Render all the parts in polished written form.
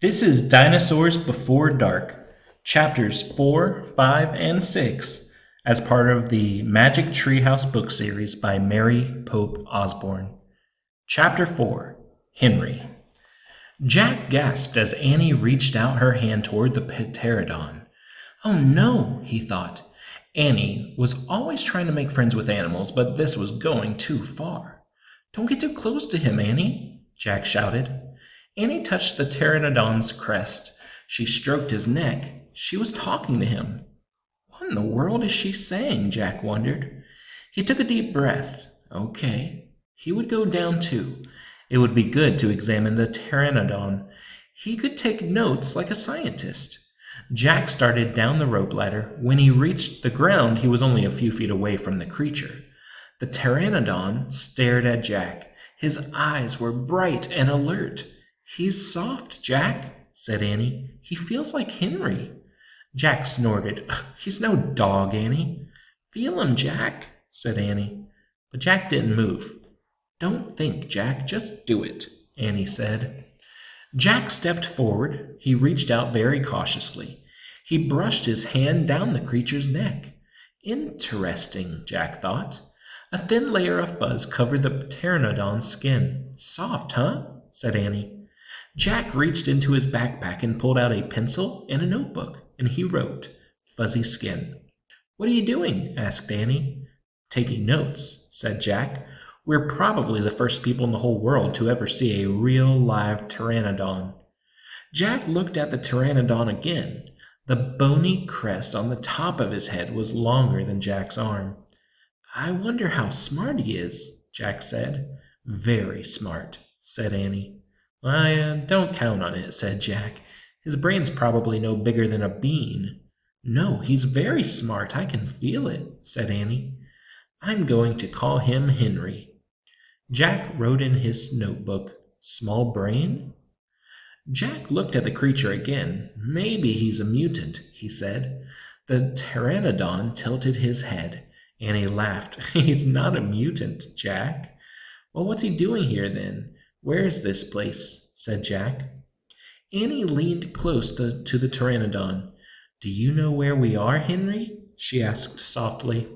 This is Dinosaurs Before Dark, chapters 4, 5, and 6, as part of the Magic Treehouse book series by Mary Pope Osbourne. Chapter 4, Henry. Jack gasped as Annie reached out her hand toward the pterodon. Oh no, he thought. Annie was always trying to make friends with animals, but this was going too far. Don't get too close to him, Annie, Jack shouted. Annie touched the pteranodon's crest. She stroked his neck. She was talking to him. What in the world is she saying? Jack wondered. He took a deep breath. Okay. He would go down too. It would be good to examine the pteranodon. He could take notes like a scientist. Jack started down the rope ladder. When he reached the ground, he was only a few feet away from the creature. The pteranodon stared at Jack. His eyes were bright and alert. He's soft, Jack, said Annie. He feels like Henry. Jack snorted. He's no dog, Annie. Feel him, Jack, said Annie. But Jack didn't move. Don't think, Jack, just do it, Annie said. Jack stepped forward. He reached out very cautiously. He brushed his hand down the creature's neck. Interesting, Jack thought. A thin layer of fuzz covered the pteranodon's skin. Soft, huh? Said Annie. Jack reached into his backpack and pulled out a pencil and a notebook, and he wrote, Fuzzy Skin. What are you doing? Asked Annie. Taking notes, said Jack. We're probably the first people in the whole world to ever see a real live pteranodon. Jack looked at the pteranodon again. The bony crest on the top of his head was longer than Jack's arm. I wonder how smart he is, Jack said. Very smart, said Annie. I don't count on it, said Jack. His brain's probably no bigger than a bean. No, he's very smart. I can feel it, said Annie. I'm going to call him Henry. Jack wrote in his notebook, Small brain? Jack looked at the creature again. Maybe he's a mutant, he said. The pteranodon tilted his head. Annie laughed. He's not a mutant, Jack. Well, what's he doing here then? Where is this place? Said Jack. Annie leaned close to the pteranodon. Do you know where we are, Henry? She asked softly.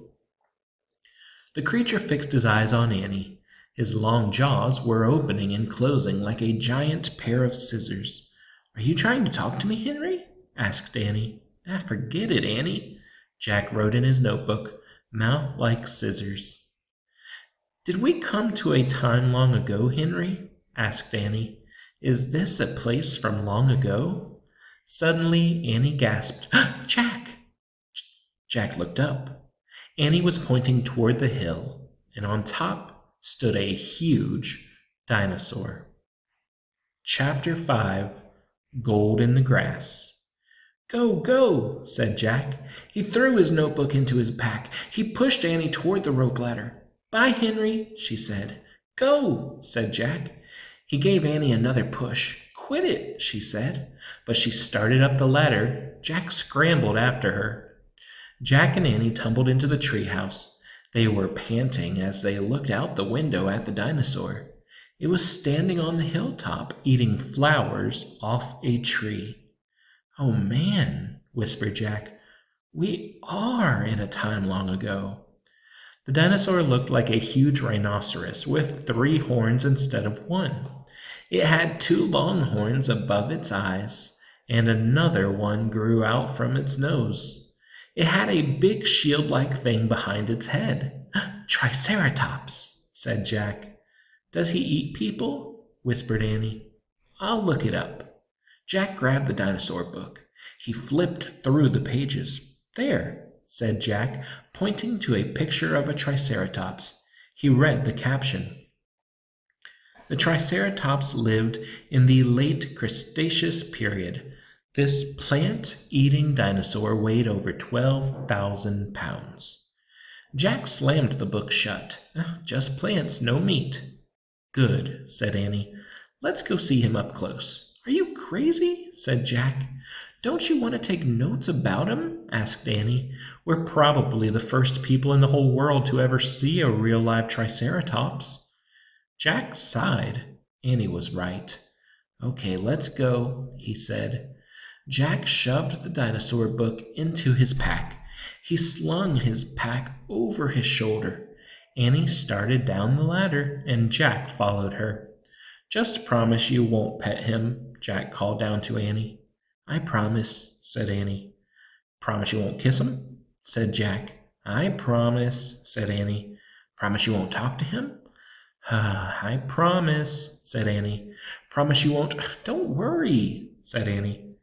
The creature fixed his eyes on Annie. His long jaws were opening and closing like a giant pair of scissors. Are you trying to talk to me, Henry? Asked Annie. Forget it, Annie. Jack wrote in his notebook, Mouth like scissors. Did we come to a time long ago, Henry? Asked Annie. Is this a place from long ago? Suddenly, Annie gasped, Jack! Jack looked up. Annie was pointing toward the hill, and on top stood a huge dinosaur. Chapter 5, Gold in the Grass. Go, go, said Jack. He threw his notebook into his pack. He pushed Annie toward the rope ladder. Bye, Henry, she said. Go, said Jack. He gave Annie another push. Quit it, she said. But she started up the ladder. Jack scrambled after her. Jack and Annie tumbled into the treehouse. They were panting as they looked out the window at the dinosaur. It was standing on the hilltop, eating flowers off a tree. Oh, man, whispered Jack. We are in a time long ago. The dinosaur looked like a huge rhinoceros with 3 horns instead of 1. It had 2 long horns above its eyes, and another one grew out from its nose. It had a big shield-like thing behind its head. Triceratops, said Jack. Does he eat people? Whispered Annie. I'll look it up. Jack grabbed the dinosaur book. He flipped through the pages. There, said Jack, pointing to a picture of a triceratops. He read the caption. The Triceratops lived in the late Cretaceous period. This plant-eating dinosaur weighed over 12,000 pounds. Jack slammed the book shut. Just plants, no meat. Good, said Annie. Let's go see him up close. Are you crazy? Said Jack. Don't you want to take notes about him? Asked Annie. We're probably the first people in the whole world to ever see a real live Triceratops. Jack sighed. Annie was right. Okay, let's go, he said. Jack shoved the dinosaur book into his pack. He slung his pack over his shoulder. Annie started down the ladder, and Jack followed her. Just promise you won't pet him, Jack called down to Annie. I promise, said Annie. Promise you won't kiss him? Said Jack. I promise, said Annie. Promise you won't talk to him? I promise, said Annie. Promise you won't. Don't worry, said Annie.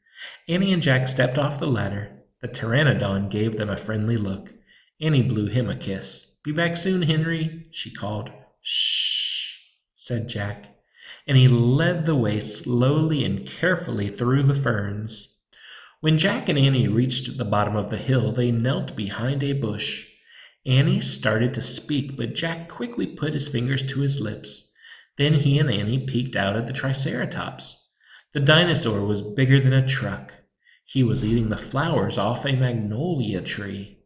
Annie and Jack stepped off the ladder. The pteranodon gave them a friendly look. Annie blew him a kiss. Be back soon, Henry, she called. Shh, said Jack. And he led the way slowly and carefully through the ferns. When Jack and Annie reached the bottom of the hill, they knelt behind a bush. Annie started to speak, but Jack quickly put his fingers to his lips. Then he and Annie peeked out at the Triceratops. The dinosaur was bigger than a truck. He was eating the flowers off a magnolia tree.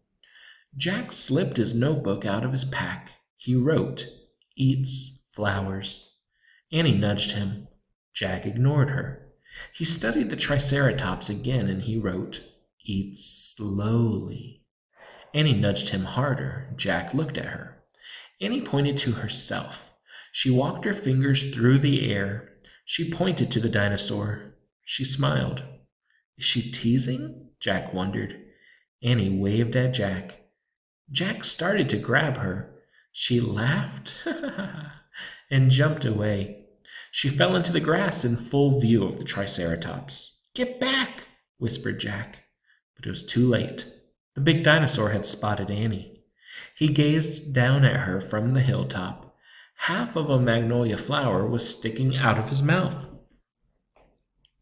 Jack slipped his notebook out of his pack. He wrote, "Eats flowers." Annie nudged him. Jack ignored her. He studied the Triceratops again, and he wrote, "Eats slowly." Annie nudged him harder. Jack looked at her. Annie pointed to herself. She walked her fingers through the air. She pointed to the dinosaur. She smiled. Is she teasing? Jack wondered. Annie waved at Jack. Jack started to grab her. She laughed and jumped away. She fell into the grass in full view of the Triceratops. Get back, whispered Jack. But it was too late. The big dinosaur had spotted Annie. He gazed down at her from the hilltop. Half of a magnolia flower was sticking out of his mouth.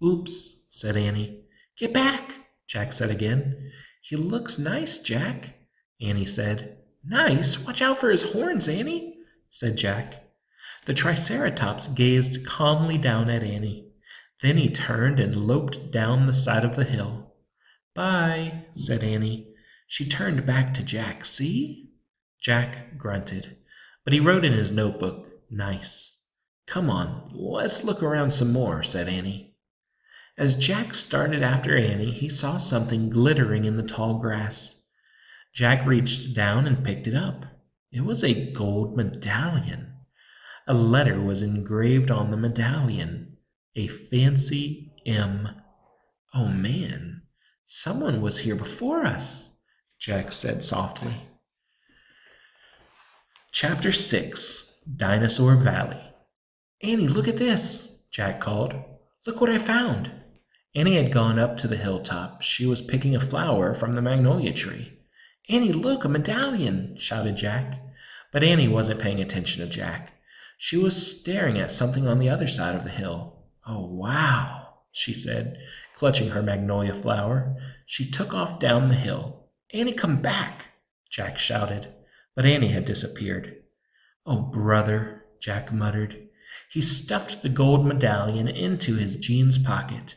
Oops, said Annie. Get back, Jack said again. He looks nice, Jack, Annie said. Nice? Watch out for his horns, Annie, said Jack. The Triceratops gazed calmly down at Annie. Then he turned and loped down the side of the hill. Bye, said Annie. She turned back to Jack. See? Jack grunted, but he wrote in his notebook, nice. Come on, let's look around some more, said Annie. As Jack started after Annie, he saw something glittering in the tall grass. Jack reached down and picked it up. It was a gold medallion. A letter was engraved on the medallion, a fancy M. Oh man, someone was here before us, Jack said softly. Chapter 6, Dinosaur Valley. Annie, look at this, Jack called. Look what I found. Annie had gone up to the hilltop. She was picking a flower from the magnolia tree. Annie, look, a medallion, shouted Jack. But Annie wasn't paying attention to Jack. She was staring at something on the other side of the hill. Oh, wow, she said, clutching her magnolia flower. She took off down the hill. Annie, come back, Jack shouted. But Annie had disappeared. Oh, brother, Jack muttered. He stuffed the gold medallion into his jeans pocket.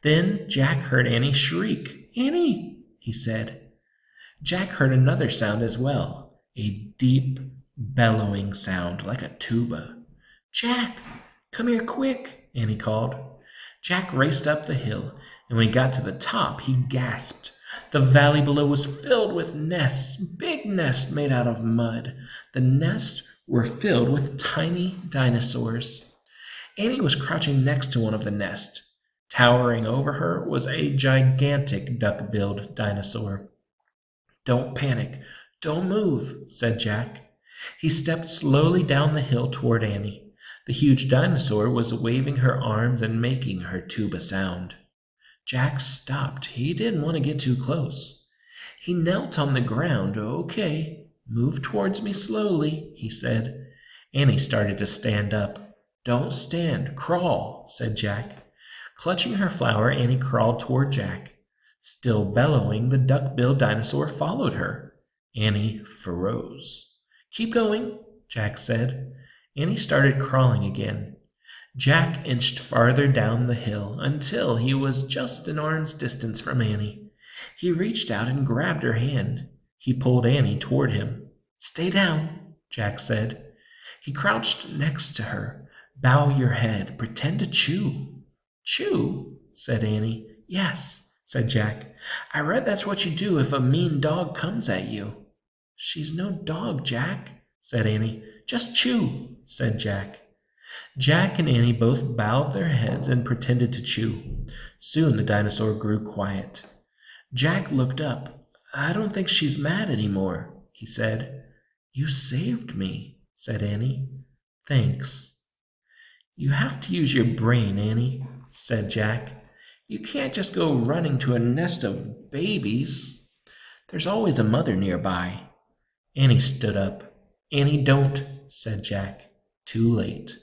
Then Jack heard Annie shriek. Annie, he said. Jack heard another sound as well, a deep, bellowing sound like a tuba. Jack, come here quick, Annie called. Jack raced up the hill, and when he got to the top, he gasped. The valley below was filled with nests, big nests made out of mud. The nests were filled with tiny dinosaurs. Annie was crouching next to one of the nests. Towering over her was a gigantic duck-billed dinosaur. Don't panic. Don't move, said Jack. He stepped slowly down the hill toward Annie. The huge dinosaur was waving her arms and making her tuba sound. Jack stopped. He didn't want to get too close. He knelt on the ground. Okay, move towards me slowly, he said. Annie started to stand up. Don't stand, crawl, said Jack. Clutching her flower, Annie crawled toward Jack. Still bellowing, the duck-billed dinosaur followed her. Annie froze. Keep going, Jack said. Annie started crawling again. Jack inched farther down the hill until he was just an arm's distance from Annie. He reached out and grabbed her hand. He pulled Annie toward him. Stay down, Jack said. He crouched next to her. Bow your head. Pretend to chew. Chew, said Annie. Yes, said Jack. I read that's what you do if a mean dog comes at you. She's no dog, Jack, said Annie. Just chew, said Jack. Jack and Annie both bowed their heads and pretended to chew. Soon the dinosaur grew quiet. Jack looked up. I don't think she's mad anymore, he said. You saved me, said Annie. Thanks. You have to use your brain, Annie, said Jack. You can't just go running to a nest of babies. There's always a mother nearby. Annie stood up. Annie, don't, said Jack. Too late.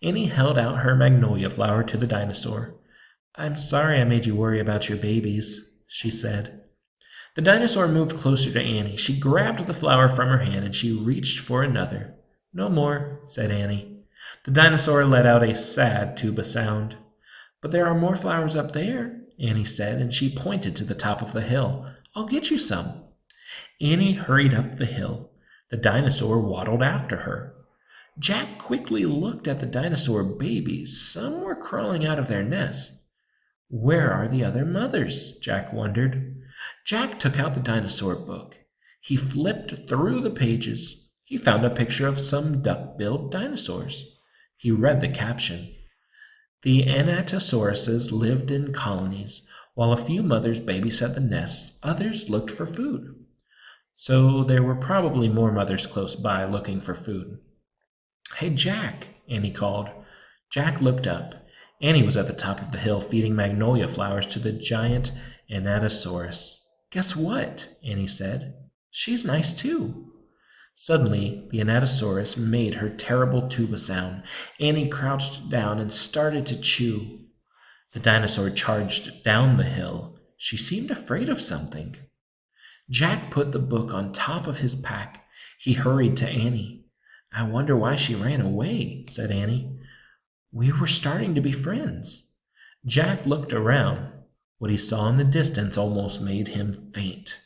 Annie held out her magnolia flower to the dinosaur. I'm sorry I made you worry about your babies, she said. The dinosaur moved closer to Annie. She grabbed the flower from her hand and she reached for another. No more, said Annie. The dinosaur let out a sad tuba sound. But there are more flowers up there, Annie said, and she pointed to the top of the hill. I'll get you some. Annie hurried up the hill. The dinosaur waddled after her. Jack quickly looked at the dinosaur babies. Some were crawling out of their nests. Where are the other mothers? Jack wondered. Jack took out the dinosaur book. He flipped through the pages. He found a picture of some duck-billed dinosaurs. He read the caption. The Anatosauruses lived in colonies. While a few mothers babysat the nests, others looked for food. So there were probably more mothers close by looking for food. Hey, Jack, Annie called. Jack looked up. Annie was at the top of the hill feeding magnolia flowers to the giant Anatosaurus. Guess what? Annie said. She's nice too. Suddenly, the Anatosaurus made her terrible tuba sound. Annie crouched down and started to chew. The dinosaur charged down the hill. She seemed afraid of something. Jack put the book on top of his pack. He hurried to Annie. I wonder why she ran away, said Annie. We were starting to be friends. Jack looked around. What he saw in the distance almost made him faint.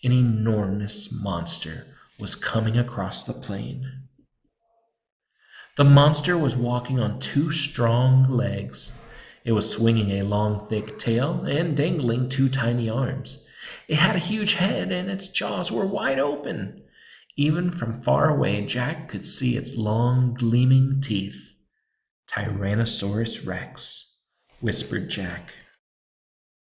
An enormous monster was coming across the plain. The monster was walking on two strong legs. It was swinging a long, thick tail and dangling two tiny arms. It had a huge head and its jaws were wide open. Even from far away, Jack could see its long, gleaming teeth. Tyrannosaurus Rex, whispered Jack.